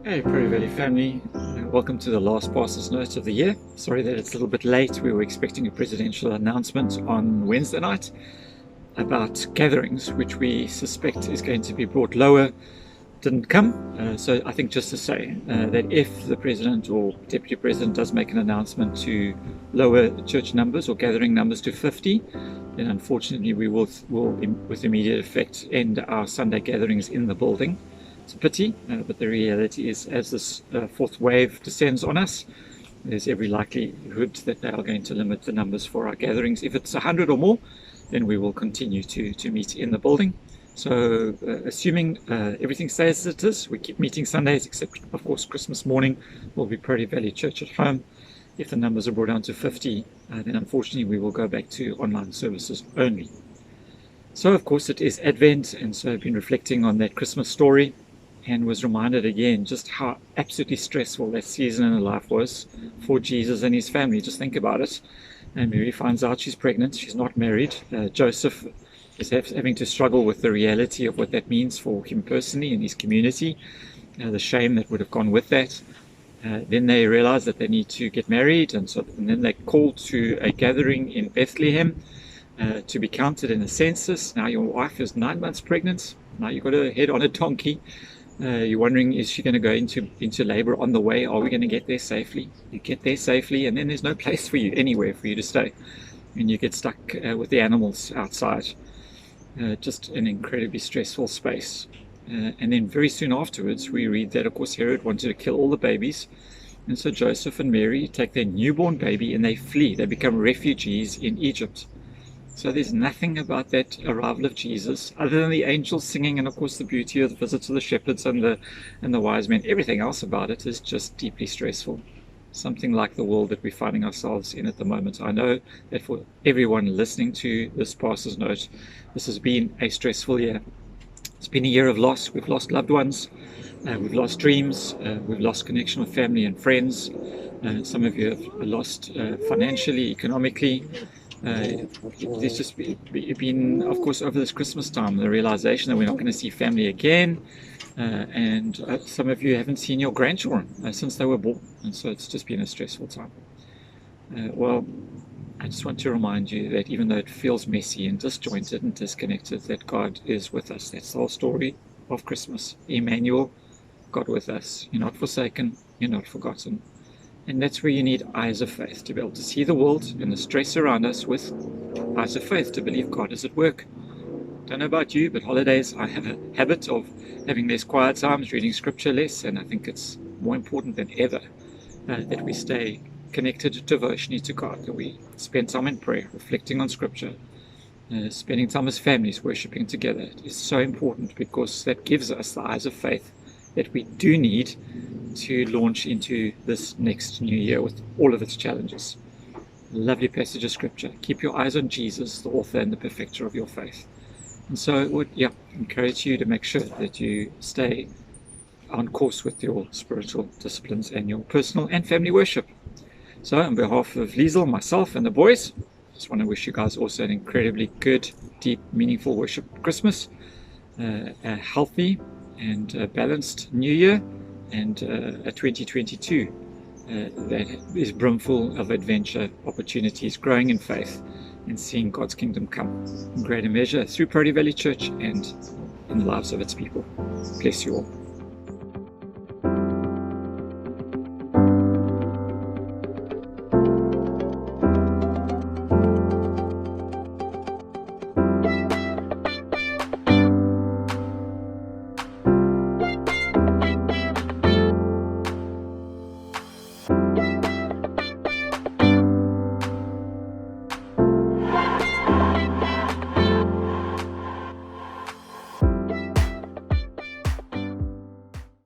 Hey, Protea Valley family. Welcome to the last pastor's note of the year. Sorry that it's a little bit late. We were expecting a presidential announcement on Wednesday night about gatherings, which we suspect is going to be brought lower. Didn't come. So I think just to say that if the president or deputy president does make an announcement to lower church numbers or gathering numbers to 50, then unfortunately we will with immediate effect end our Sunday gatherings in the building. It's a pity, but the reality is as this fourth wave descends on us, there's every likelihood that they are going to limit the numbers for our gatherings. If it's 100 or more, then we will continue to meet in the building. So assuming everything stays as it is, we keep meeting Sundays, except of course Christmas morning will be Protea Valley Church at home. If the numbers are brought down to 50, then unfortunately we will go back to online services only. So of course it is Advent, and so I've been reflecting on that Christmas story and was reminded again just how absolutely stressful that season in life was for Jesus and his family. Just think about it. And Mary finds out she's pregnant, she's not married. Joseph is having to struggle with the reality of what that means for him personally and his community, the shame that would have gone with that. Then they realize that they need to get married, and then they're called to a gathering in Bethlehem to be counted in a census. Now your wife is 9 months pregnant. Now you've got her head on a donkey. You're wondering, is she going to go into labor on the way? Are we going to get there safely? You get there safely, and then there's no place for you, anywhere for you to stay. And you get stuck with the animals outside. Just an incredibly stressful space. And then very soon afterwards, we read that, of course, Herod wanted to kill all the babies. And so Joseph and Mary take their newborn baby and they flee. They become refugees in Egypt. So there's nothing about that arrival of Jesus other than the angels singing, and of course the beauty of the visits of the shepherds and the wise men. Everything else about it is just deeply stressful. Something like the world that we're finding ourselves in at the moment. I know that for everyone listening to this pastor's note, this has been a stressful year. It's been a year of loss. We've lost loved ones, we've lost dreams, we've lost connection with family and friends. Some of you have lost financially, economically. There's just been, of course, over this Christmas time, the realization that we're not going to see family again, and some of you haven't seen your grandchildren since they were born, and so it's just been a stressful time. Well, I just want to remind you that even though it feels messy and disjointed and disconnected, that God is with us. That's the whole story of Christmas. Emmanuel, God with us. You're not forsaken, you're not forgotten. And that's where you need eyes of faith, to be able to see the world and the stress around us with eyes of faith, to believe God is at work. Don't know about you, but holidays, I have a habit of having less quiet times, reading scripture less, and I think it's more important than ever that we stay connected devotionally to God, that we spend time in prayer, reflecting on scripture, spending time as families, worshiping together. It is so important because that gives us the eyes of faith that we do need to launch into this next new year with all of its challenges. Lovely passage of scripture. Keep your eyes on Jesus, the author and the perfecter of your faith. And so I would encourage you to make sure that you stay on course with your spiritual disciplines and your personal and family worship. So on behalf of Liesel, myself and the boys, just want to wish you guys also an incredibly good, deep, meaningful worship Christmas, a healthy and balanced new year, and a 2022 that is brimful of adventure, opportunities, growing in faith, and seeing God's kingdom come in greater measure through Protea Valley Church and in the lives of its people. Bless you all.